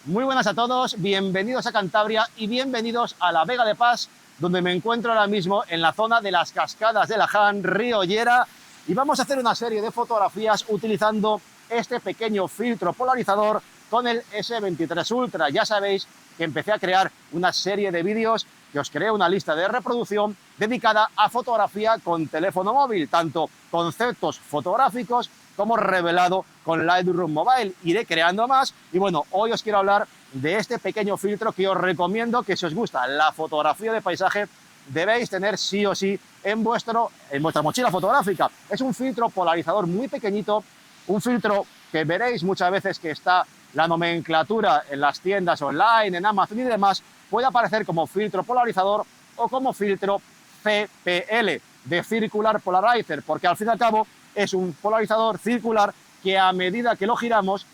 Muy buenas a todos, bienvenidos a Cantabria y bienvenidos a la Vega de Pas, donde me encuentro ahora mismo en la zona de las cascadas de Laján, Río Llera, y vamos a hacer una serie de fotografías utilizando este pequeño filtro polarizador con el S23 Ultra. Ya sabéis que empecé a crear una serie de vídeos que os creé una lista de reproducción dedicada a fotografía con teléfono móvil, tanto conceptos fotográficos como revelado con Lightroom Mobile. Iré creando más y bueno, hoy os quiero hablar de este pequeño filtro que os recomiendo que si os gusta la fotografía de paisaje debéis tener sí o sí en vuestra mochila fotográfica. Es un filtro polarizador muy pequeñito, un filtro que veréis muchas veces que está la nomenclatura en las tiendas online, en Amazon y demás, puede aparecer como filtro polarizador o como filtro CPL, de Circular Polarizer, porque al fin y al cabo es un polarizador circular que a medida que lo giramos,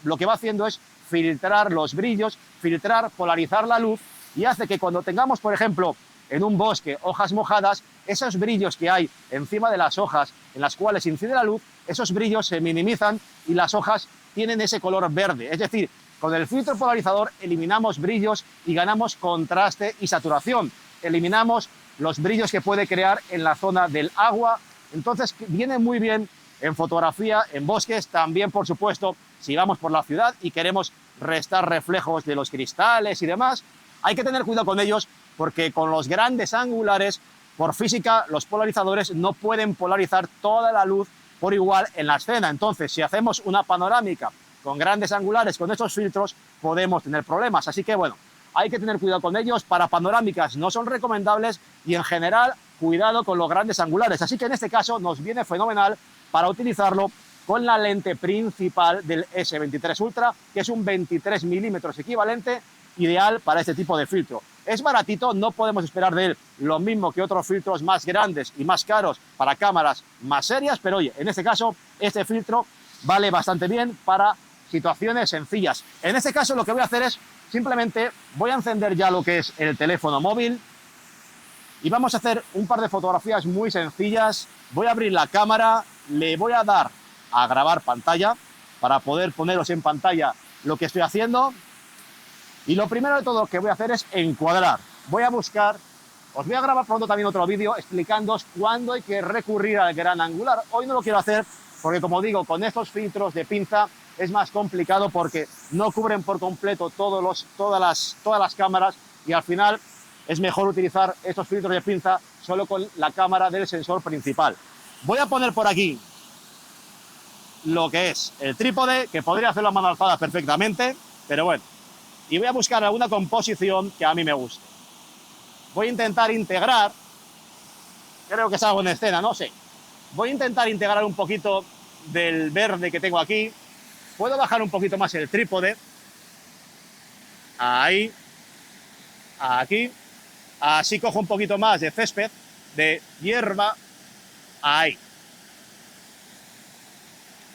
lo que va haciendo es filtrar los brillos, filtrar, polarizar la luz y hace que cuando tengamos, por ejemplo, en un bosque, hojas mojadas, esos brillos que hay encima de las hojas en las cuales incide la luz, esos brillos se minimizan y las hojas tienen ese color verde. Es decir, con el filtro polarizador eliminamos brillos y ganamos contraste y saturación. Eliminamos los brillos que puede crear en la zona del agua. Entonces viene muy bien en fotografía, en bosques, también por supuesto si vamos por la ciudad y queremos restar reflejos de los cristales y demás. Hay que tener cuidado con ellos porque con los grandes angulares, por física, los polarizadores no pueden polarizar toda la luz por igual en la escena. Entonces, si hacemos una panorámica con grandes angulares, con estos filtros, podemos tener problemas. Así que, bueno, hay que tener cuidado con ellos. Para panorámicas no son recomendables y, en general, cuidado con los grandes angulares. Así que, en este caso, nos viene fenomenal para utilizarlo con la lente principal del S23 Ultra, que es un 23 milímetros equivalente, ideal para este tipo de filtro. Es baratito, no podemos esperar de él lo mismo que otros filtros más grandes y más caros para cámaras más serias, pero oye, en este caso, este filtro vale bastante bien para situaciones sencillas. En este caso lo que voy a hacer es, simplemente voy a encender ya lo que es el teléfono móvil y vamos a hacer un par de fotografías muy sencillas. Voy a abrir la cámara, le voy a dar a grabar pantalla para poder poneros en pantalla lo que estoy haciendo. Y lo primero de todo que voy a hacer es encuadrar. Voy a buscar, os voy a grabar pronto también otro vídeo explicándoos cuándo hay que recurrir al gran angular. Hoy no lo quiero hacer porque, como digo, con estos filtros de pinza es más complicado porque no cubren por completo todas las cámaras y al final es mejor utilizar estos filtros de pinza solo con la cámara del sensor principal. Voy a poner por aquí lo que es el trípode, que podría hacerlo a mano alzada perfectamente, pero bueno. Y voy a buscar alguna composición que a mí me guste. Voy a intentar integrar, creo que es algo en escena, no sé. Voy a intentar integrar un poquito del verde que tengo aquí. Puedo bajar un poquito más el trípode. Ahí. Aquí. Así cojo un poquito más de césped, de hierba. Ahí.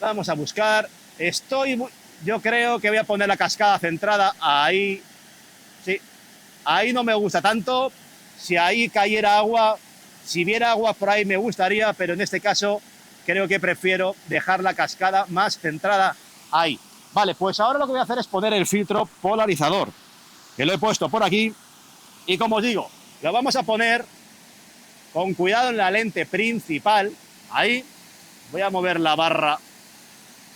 Vamos a buscar. Yo creo que voy a poner la cascada centrada ahí. Sí, ahí no me gusta tanto. Si ahí cayera agua, si viera agua por ahí me gustaría, pero en este caso creo que prefiero dejar la cascada más centrada ahí. Vale, pues ahora lo que voy a hacer es poner el filtro polarizador, que lo he puesto por aquí. Y como os digo, lo vamos a poner con cuidado en la lente principal. Ahí voy a mover la barra.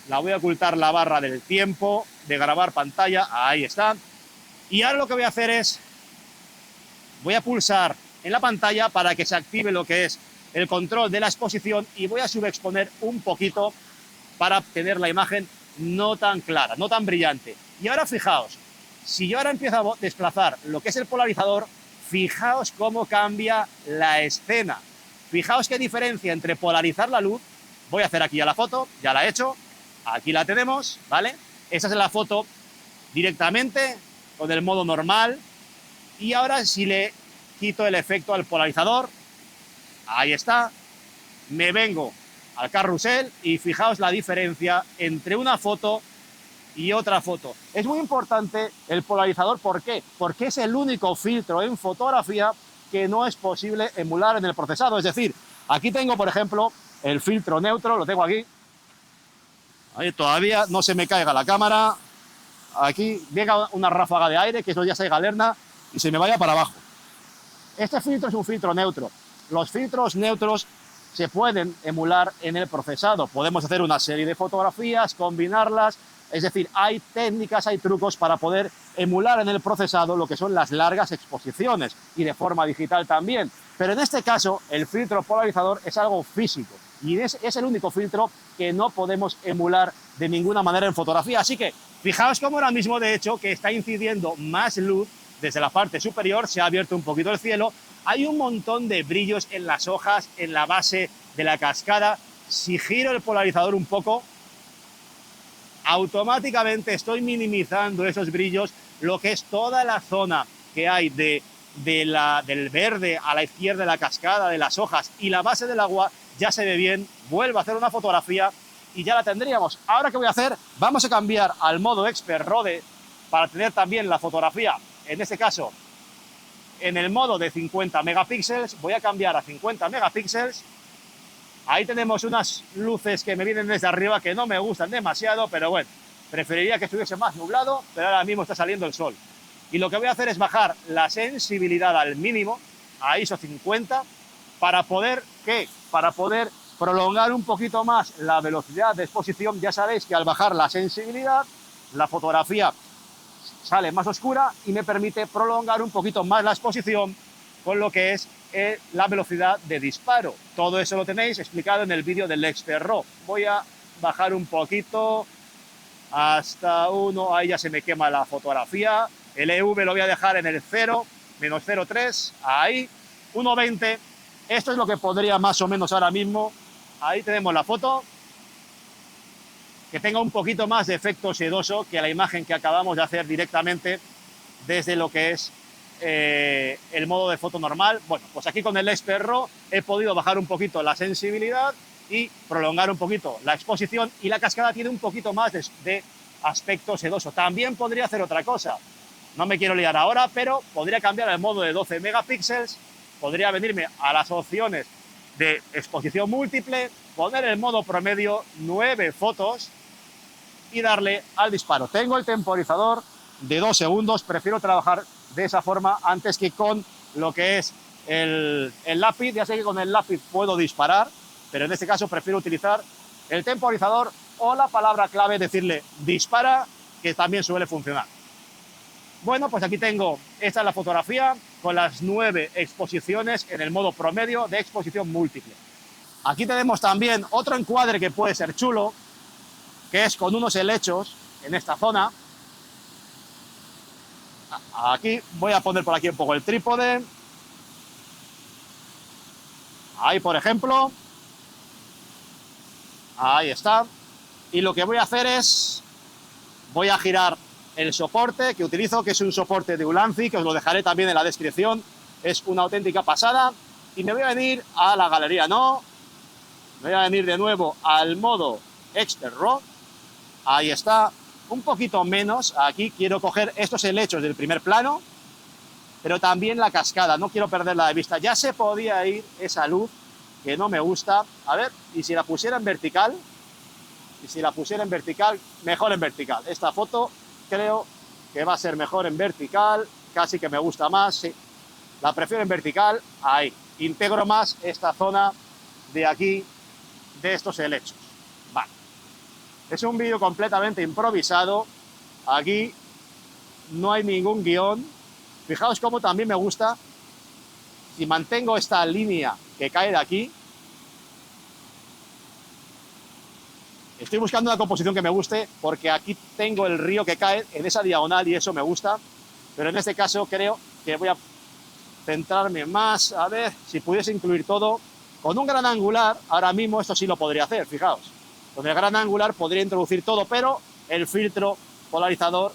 La voy a ocultar la barra del tiempo de grabar pantalla, ahí está. Y ahora lo que voy a hacer es, voy a pulsar en la pantalla para que se active lo que es el control de la exposición y voy a subexponer un poquito para tener la imagen no tan clara, no tan brillante. Y ahora fijaos, si yo ahora empiezo a desplazar lo que es el polarizador, fijaos cómo cambia la escena. Fijaos qué diferencia entre polarizar la luz. Voy a hacer aquí ya la foto, ya la he hecho. Aquí la tenemos, ¿vale? Esa es la foto directamente con el modo normal. Y ahora si le quito el efecto al polarizador, ahí está, me vengo al carrusel y fijaos la diferencia entre una foto y otra foto. Es muy importante el polarizador, ¿por qué? Porque es el único filtro en fotografía que no es posible emular en el procesado. Es decir, aquí tengo, por ejemplo, el filtro neutro, lo tengo aquí. Ahí todavía no se me caiga la cámara. aquí venga una ráfaga de aire, que eso ya se galerna y se me vaya para abajo. Este filtro es un filtro neutro. Los filtros neutros se pueden emular en el procesado. Podemos hacer una serie de fotografías, combinarlas. Es decir, hay técnicas, hay trucos para poder emular en el procesado lo que son las largas exposiciones y de forma digital también. Pero en este caso, el filtro polarizador es algo físico y es el único filtro que no podemos emular de ninguna manera en fotografía. Así que fijaos cómo ahora mismo, de hecho, que está incidiendo más luz desde la parte superior, se ha abierto un poquito el cielo. Hay un montón de brillos en las hojas, en la base de la cascada. Si giro el polarizador un poco, automáticamente estoy minimizando esos brillos, lo que es toda la zona que hay del verde a la izquierda de la cascada, de las hojas y la base del agua, ya se ve bien. Vuelvo a hacer una fotografía y ya la tendríamos. Ahora, ¿qué voy a hacer? Vamos a cambiar al modo Expert RAW para tener también la fotografía, en este caso, en el modo de 50 megapíxeles. Voy a cambiar a 50 megapíxeles. Ahí tenemos unas luces que me vienen desde arriba que no me gustan demasiado, pero bueno, preferiría que estuviese más nublado, pero ahora mismo está saliendo el sol. Y lo que voy a hacer es bajar la sensibilidad al mínimo, a ISO 50, para poder, ¿qué? Para poder prolongar un poquito más la velocidad de exposición. Ya sabéis que al bajar la sensibilidad, la fotografía sale más oscura y me permite prolongar un poquito más la exposición con lo que es la velocidad de disparo. Todo eso lo tenéis explicado en el vídeo del Expert RAW. Voy a bajar un poquito hasta 1, ahí ya se me quema la fotografía. El EV lo voy a dejar en el 0, menos 0,3, ahí, 1,20. Esto es lo que podría más o menos ahora mismo. Ahí tenemos la foto, que tenga un poquito más de efecto sedoso que la imagen que acabamos de hacer directamente desde lo que es el modo de foto normal. Bueno, pues aquí con el Expert RAW he podido bajar un poquito la sensibilidad y prolongar un poquito la exposición, y la cascada tiene un poquito más de aspecto sedoso. También podría hacer otra cosa, no me quiero liar ahora, pero podría cambiar el modo de 12 megapíxeles, podría venirme a las opciones de exposición múltiple, poner el modo promedio 9 fotos y darle al disparo. Tengo el temporizador de 2 segundos, prefiero trabajar de esa forma antes que con lo que es el lápiz. Ya sé que con el lápiz puedo disparar, pero en este caso prefiero utilizar el temporizador o la palabra clave, decirle dispara, que también suele funcionar. Bueno, pues aquí tengo, esta es la fotografía con las 9 exposiciones en el modo promedio de exposición múltiple. Aquí tenemos también otro encuadre que puede ser chulo, que es con unos helechos en esta zona. Aquí voy a poner por aquí un poco el trípode. Ahí, por ejemplo. Ahí está. Y lo que voy a hacer es, voy a girar el soporte que utilizo, que es un soporte de Ulanzi, que os lo dejaré también en la descripción. Es una auténtica pasada. Y me voy a venir a la galería, no. Me voy a venir de nuevo al modo Expert RAW. Ahí está. Un poquito menos. Aquí quiero coger estos helechos del primer plano, pero también la cascada. No quiero perderla de vista. Ya se podía ir esa luz que no me gusta. A ver, y si la pusiera en vertical, mejor en vertical. Esta foto creo que va a ser mejor en vertical, casi que me gusta más, sí. La prefiero en vertical, ahí. Integro más esta zona de aquí, de estos helechos. Vale. Es un vídeo completamente improvisado. Aquí no hay ningún guión. Fijaos cómo también me gusta. Si mantengo esta línea que cae de aquí, estoy buscando una composición que me guste, porque aquí tengo el río que cae en esa diagonal y eso me gusta. Pero en este caso creo que voy a centrarme más. A ver si pudiese incluir todo. Con un gran angular, ahora mismo esto sí lo podría hacer, fijaos. Con el gran angular podría introducir todo, pero el filtro polarizador,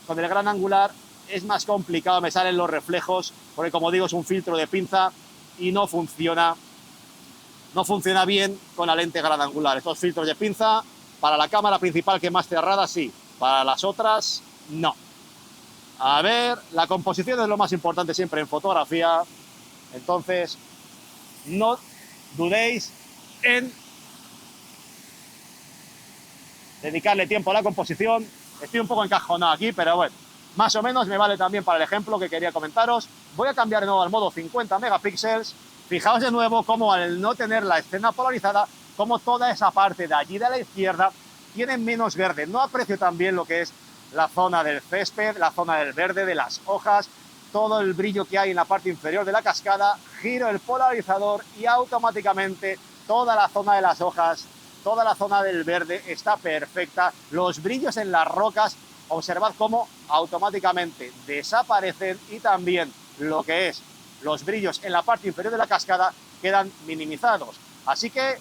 con el gran angular es más complicado, me salen los reflejos, porque como digo es un filtro de pinza y no funciona bien con la lente gran angular. Estos filtros de pinza, para la cámara principal, que es más cerrada, sí, para las otras, no. A ver, la composición es lo más importante siempre en fotografía, entonces no dudéis en dedicarle tiempo a la composición. Estoy un poco encajonado aquí, pero bueno, más o menos me vale también para el ejemplo que quería comentaros. Voy a cambiar de nuevo al modo 50 megapíxeles. Fijaos de nuevo cómo al no tener la escena polarizada, como toda esa parte de allí de la izquierda tiene menos verde. No aprecio también lo que es la zona del césped, la zona del verde, de las hojas, todo el brillo que hay en la parte inferior de la cascada. Giro el polarizador y automáticamente toda la zona de las hojas, toda la zona del verde está perfecta. Los brillos en las rocas, observad cómo automáticamente desaparecen, y también lo que es los brillos en la parte inferior de la cascada quedan minimizados. Así que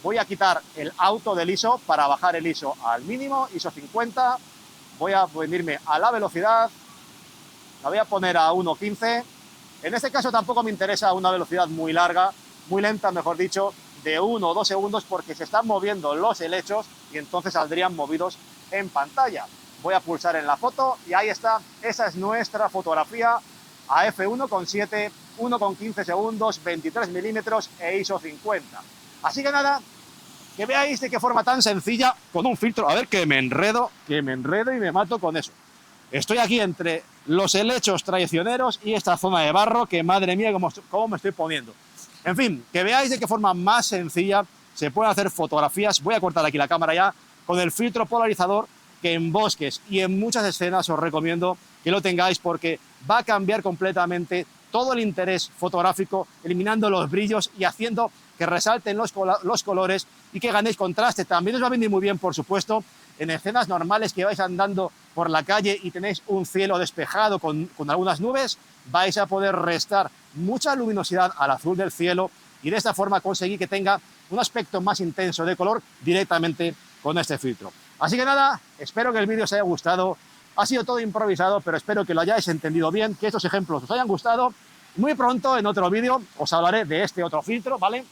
voy a quitar el auto del ISO para bajar el ISO al mínimo, ISO 50. Voy a venirme a la velocidad, la voy a poner a 1.15. En este caso tampoco me interesa una velocidad muy larga, muy lenta, mejor dicho, de 1 o 2 segundos, porque se están moviendo los helechos y entonces saldrían movidos en pantalla. Voy a pulsar en la foto y ahí está. Esa es nuestra fotografía a f1.7, 1.15 segundos, 23 milímetros e ISO 50. Así que nada, que veáis de qué forma tan sencilla, con un filtro. A ver, que me enredo y me mato con eso. Estoy aquí entre los helechos traicioneros y esta zona de barro, que madre mía, cómo me estoy poniendo. En fin, que veáis de qué forma más sencilla se pueden hacer fotografías. Voy a cortar aquí la cámara ya con el filtro polarizador, que en bosques y en muchas escenas os recomiendo que lo tengáis, porque va a cambiar completamente todo el interés fotográfico, eliminando los brillos y haciendo que resalten los colores y que ganéis contraste. También os va a venir muy bien, por supuesto, en escenas normales que vais andando por la calle y tenéis un cielo despejado con algunas nubes. Vais a poder restar mucha luminosidad al azul del cielo y de esta forma conseguir que tenga un aspecto más intenso de color directamente con este filtro. Así que nada, espero que el vídeo os haya gustado. Ha sido todo improvisado, pero espero que lo hayáis entendido bien, que estos ejemplos os hayan gustado. Muy pronto, en otro vídeo, os hablaré de este otro filtro, ¿vale?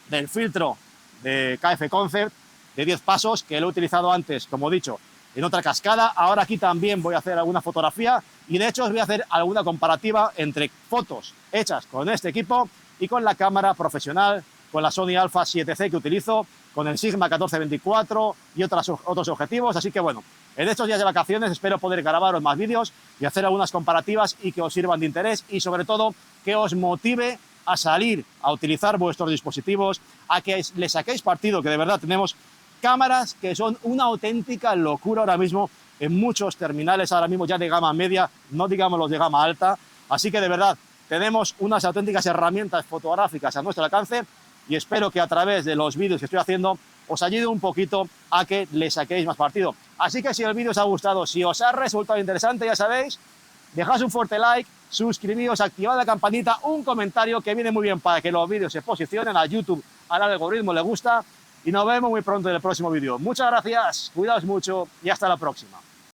Del filtro de KF Concept de 10 pasos, que lo he utilizado antes, como he dicho, en otra cascada. Ahora aquí también voy a hacer alguna fotografía y de hecho os voy a hacer alguna comparativa entre fotos hechas con este equipo y con la cámara profesional, con la Sony Alpha 7C que utilizo, con el Sigma 1424 y otros objetivos. Así que bueno, en estos días de vacaciones espero poder grabaros más vídeos y hacer algunas comparativas y que os sirvan de interés, y sobre todo que os motive a salir a utilizar vuestros dispositivos, a que le saquéis partido, que de verdad tenemos cámaras que son una auténtica locura ahora mismo en muchos terminales, ahora mismo ya de gama media, no digamos los de gama alta. Así que de verdad tenemos unas auténticas herramientas fotográficas a nuestro alcance, y espero que a través de los vídeos que estoy haciendo os ayude un poquito a que le saquéis más partido. Así que si el vídeo os ha gustado, si os ha resultado interesante, ya sabéis, dejad un fuerte like, suscribíos, activad la campanita, un comentario que viene muy bien para que los vídeos se posicionen a YouTube, al algoritmo le gusta, y nos vemos muy pronto en el próximo vídeo. Muchas gracias, cuidaos mucho y hasta la próxima.